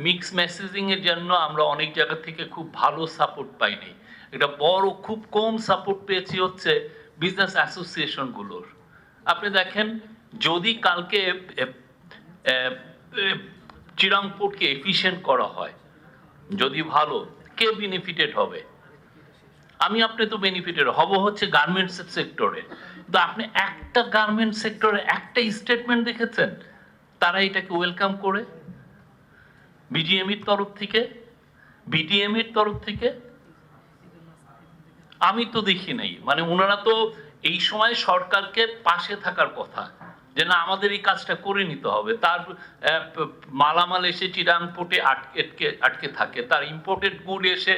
Mix messaging এর জন্য আমরা অনেক জায়গা থেকে খুব ভালো সাপোর্ট পাইনি। এটা বড় খুব কম সাপোর্ট পেয়েছি হচ্ছে বিজনেস অ্যাসোসিয়েশন গুলোর। আপনি দেখেন যদি কালকে চিরাং পোর্টকে এফিশিয়েন্ট করা হয়, যদি ভালো, কে বেনিফিটেড হবে? আমি আপনি তো বেনিফিটেড হব হচ্ছে গার্মেন্টস সেক্টরে। কিন্তু আপনি একটা গার্মেন্টস সেক্টরে একটা স্টেটমেন্ট দেখেছেন তারা এটাকে ওয়েলকাম করে? বিজিএমইর তরফ থেকে, বিটিএম এর তরফ থেকে আমি তো দেখি নাই। মানে ওনারা তো এই সময় সরকারকে পাশে থাকার কথা, যে না আমাদের এই কাজটা করে নিতে হবে। তার মালামাল এসে চিরাং পোর্টে আটকে থাকে, তার ইম্পোর্টেড গুড এসে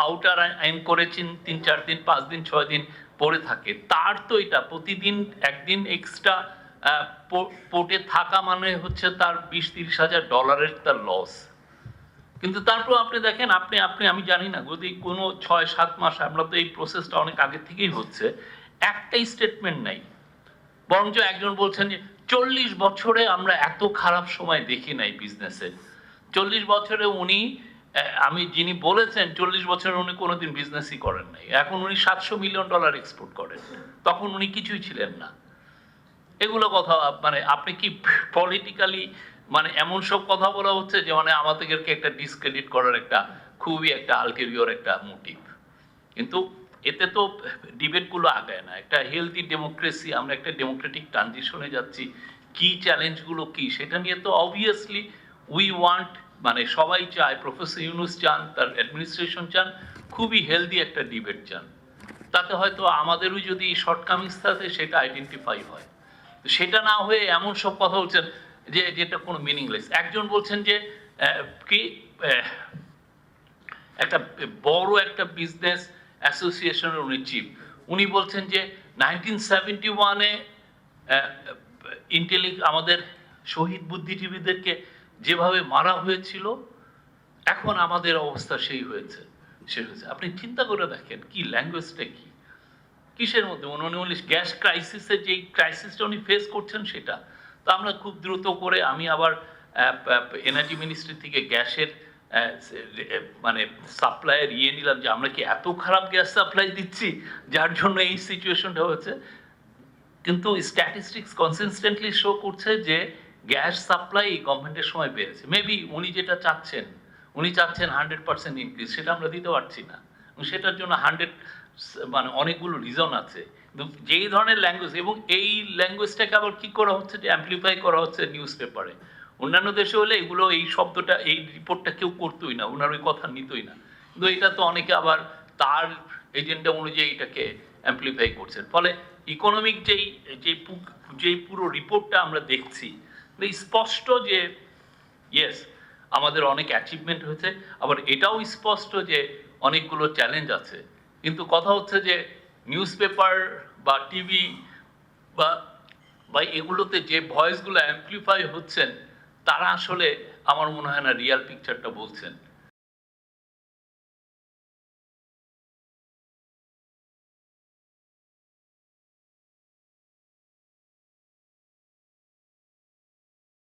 আউটার আইন করেছেন 3-4 দিন 5 দিন 6 দিন পরে থাকে। তার তো এটা প্রতিদিন একদিন এক্সট্রা পোর্টে থাকা মানে হচ্ছে তার 20-30 হাজার ডলারের তার লস। কিন্তু তারপর আপনি দেখেন, আমি জানি না যদি কোনো 6-7 মাস, আমরা তো এই প্রসেসটা অনেক আগে থেকেই হচ্ছে, একটাই স্টেটমেন্ট নাই। বরঞ্চ একজন বলছেন যে 40 বছরে আমরা এত খারাপ সময় দেখি নাই বিজনেসে। 40 বছরে উনি, আমি যিনি বলেছেন 40 বছরে উনি কোনোদিন বিজনেসই করেন নাই, এখন উনি $700 মিলিয়ন এক্সপোর্ট করেন, তখন উনি কিছুই ছিলেন না। এগুলো কথা মানে আপনি কি পলিটিক্যালি মানে এমন সব কথা বলা হচ্ছে যে মানে আমাদেরকে একটা ডিসক্রেডিট করার একটা খুবই একটা আলটেরিয়র একটা মোটিভ। কিন্তু এতে তো ডিবেট গুলো আগায় না। একটা হেলদি ডেমোক্রেসি, আমরা একটা ডেমোক্রেটিক ট্রানজিশনে যাচ্ছি, কি চ্যালেঞ্জ গুলো কি সেটা নিয়ে তো অবভিয়াসলি উই ওয়ান্ট, মানে সবাই চায়, প্রফেসর ইউনূস চান, তার অ্যাডমিনিস্ট্রেশন চান, খুবই হেলদি একটা ডিবেট চান। তাতে হয়তো আমাদেরও যদি শর্টকামিংস থাকে সেটা আইডেন্টিফাই হয়। সেটা না হয়ে এমন সব কথা বলছেন যে যেটা কোনো মিনিংলেস। একজন বলছেন যে কি একটা বড় একটা বিজনেস অ্যাসোসিয়েশনের উনি চিফ, উনি বলছেন যে 1971-এ আমাদের শহীদ বুদ্ধিজীবীদেরকে যেভাবে মারা হয়েছিল এখন আমাদের অবস্থা সেই হয়েছে। আপনি চিন্তা করে দেখেন কি ল্যাঙ্গুয়েজটা, কি কিসের মধ্যে উনি গ্যাস ক্রাইসিসের যে ক্রাইসিসটা উনি ফেস করছেন সেটা তো আমরা খুব দ্রুত করে, আমি আবার এনার্জি মিনিস্ট্রি থেকে গ্যাসের মানে সাপ্লাইয়ের নিলাম যে আমরা কি এত খারাপ গ্যাস সাপ্লাই দিচ্ছি যার জন্য এই সিচুয়েশনটা হয়েছে। কিন্তু স্ট্যাটিস্টিক্স কনসিস্টেন্টলি শো করছে যে গ্যাস সাপ্লাই গভর্নমেন্টের সময় বেড়েছে। মেবি উনি যেটা চাচ্ছেন, উনি চাচ্ছেন 100% ইনক্রিজ, সেটা আমরা দিতে পারছি না। সেটার জন্য মানে অনেকগুলো রিজন আছে। কিন্তু যেই ধরনের ল্যাঙ্গুয়েজ, এবং এই ল্যাঙ্গুয়েজটাকে আবার কি করা হচ্ছে যে অ্যাম্পলিফাই করা হচ্ছে নিউজ পেপারে। অন্যান্য দেশে হলে এগুলো, এই শব্দটা, এই রিপোর্টটা কেউ করতোই না, ওনার ওই কথা নিতই না। কিন্তু এটা তো অনেকে আবার তার এজেন্ডা অনুযায়ী এটাকে অ্যাম্পলিফাই করছেন। ফলে ইকোনমিক যেই পুরো রিপোর্টটা আমরা দেখছি, স্পষ্ট যে ইয়েস আমাদের অনেক অ্যাচিভমেন্ট হয়েছে, আবার এটাও স্পষ্ট যে অনেকগুলো চ্যালেঞ্জ আছে। কিন্তু কথা হচ্ছে যে নিউজ পেপার বা টিভি বা এগুলোতে যে ভয়েসগুলো অ্যাম্পলিফাই হচ্ছেন তারা আসলে আমার মনে হয় না রিয়াল পিকচারটা বলছেন।